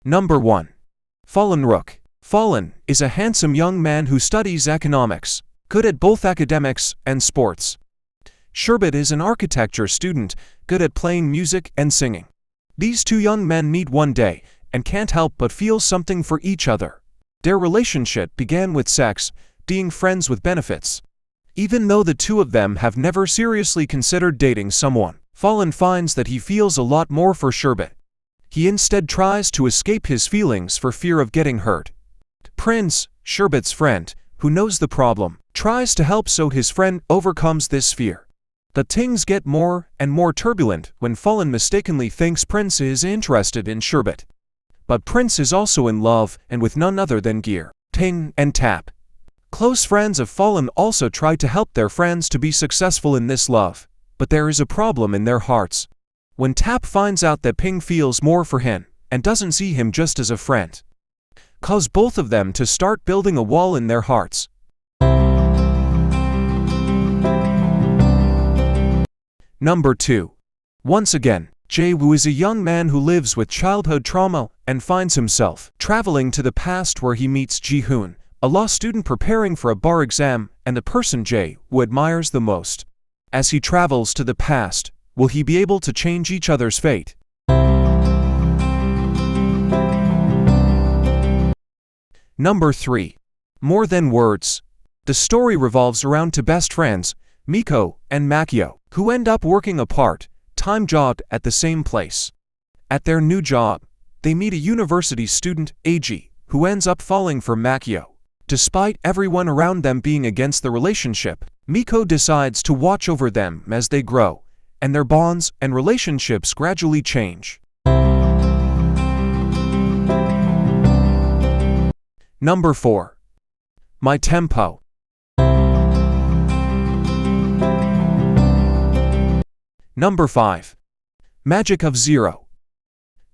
Number 1. Fallen Rook. Fallen is a handsome young man who studies economics, good at both academics and sports. Sherbet is an architecture student, good at playing music and singing. These two young men meet one day and can't help but feel something for each other. Their relationship began with sex, being friends with benefits. Even though the two of them have never seriously considered dating someone, Fallen finds that he feels a lot more for Sherbet. He instead tries to escape his feelings for fear of getting hurt. Prince, Sherbet's friend, who knows the problem, tries to help so his friend overcomes this fear. The things get more and more turbulent when Fallen mistakenly thinks Prince is interested in Sherbet. But Prince is also in love and with none other than Gear, Tang, and Tap. Close friends of Fallen also try to help their friends to be successful in this love, but there is a problem in their hearts. When Tap finds out that Ping feels more for him and doesn't see him just as a friend, cause both of them to start building a wall in their hearts. Number 2. Once again, Jae-woo is a young man who lives with childhood trauma and finds himself traveling to the past where he meets Ji-hoon, a law student preparing for a bar exam and the person Jae-woo admires the most. As he travels to the past, will he be able to change each other's fate? Number 3. More Than Words. The story revolves around two best friends, Miko and Makio, who end up working a part-time job at the same place. At their new job, they meet a university student, Eiji, who ends up falling for Makio. Despite everyone around them being against the relationship, Miko decides to watch over them as they grow, and their bonds and relationships gradually change. Number 4. My Tempo. Number 5. Magic of Zero.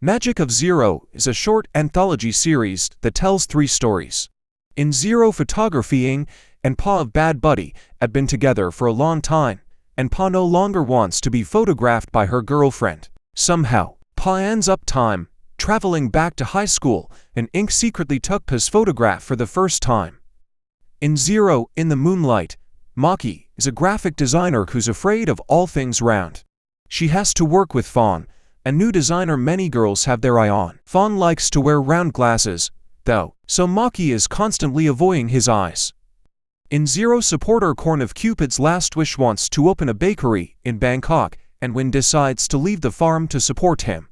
Magic of Zero is a short anthology series that tells 3 stories. In Zero, Photographying and Pa of Bad Buddy had been together for a long time, and Pa no longer wants to be photographed by her girlfriend. Somehow, Pa ends up time traveling back to high school, and Ink secretly took Pa's photograph for the first time. In Zero, in the Moonlight, Maki is a graphic designer who's afraid of all things round. She has to work with Fawn, a new designer many girls have their eye on. Fawn likes to wear round glasses, though, so Maki is constantly avoiding his eyes. In Zero, supporter Corn of Cupid's last wish wants to open a bakery in Bangkok, and Win decides to leave the farm to support him.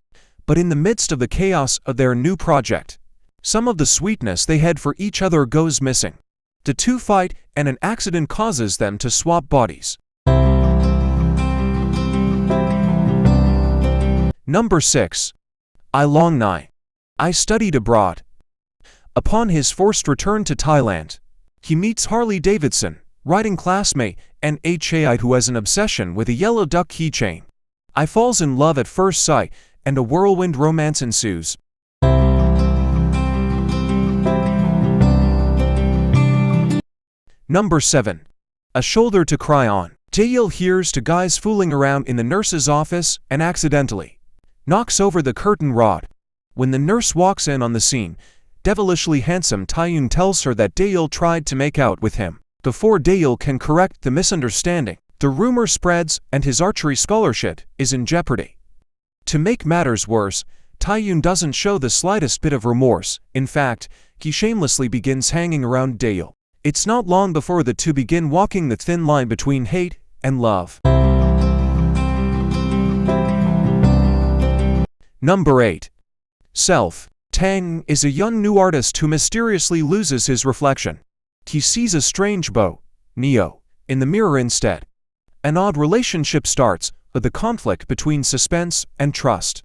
But in the midst of the chaos of their new project, some of the sweetness they had for each other goes missing. The two fight, and an accident causes them to swap bodies. Number 6. I Long Nai. I Studied Abroad. Upon his forced return to Thailand, he meets Harley Davidson, writing classmate, and Chae who has an obsession with a yellow duck keychain. I falls in love at first sight, and a whirlwind romance ensues. Number 7. A Shoulder to Cry On. Jae-il hears two guys fooling around in the nurse's office and accidentally knocks over the curtain rod. When the nurse walks in on the scene, devilishly handsome Taeyoon tells her that Jae-il tried to make out with him. Before Jae-il can correct the misunderstanding, the rumor spreads and his archery scholarship is in jeopardy. To make matters worse, Taeyoon doesn't show the slightest bit of remorse. In fact, he shamelessly begins hanging around Jae-il. It's not long before the two begin walking the thin line between hate and love. Number 8. Self. Tang is a young new artist who mysteriously loses his reflection. He sees a strange beau, Neo, in the mirror instead. An odd relationship starts, with the conflict between suspense and trust.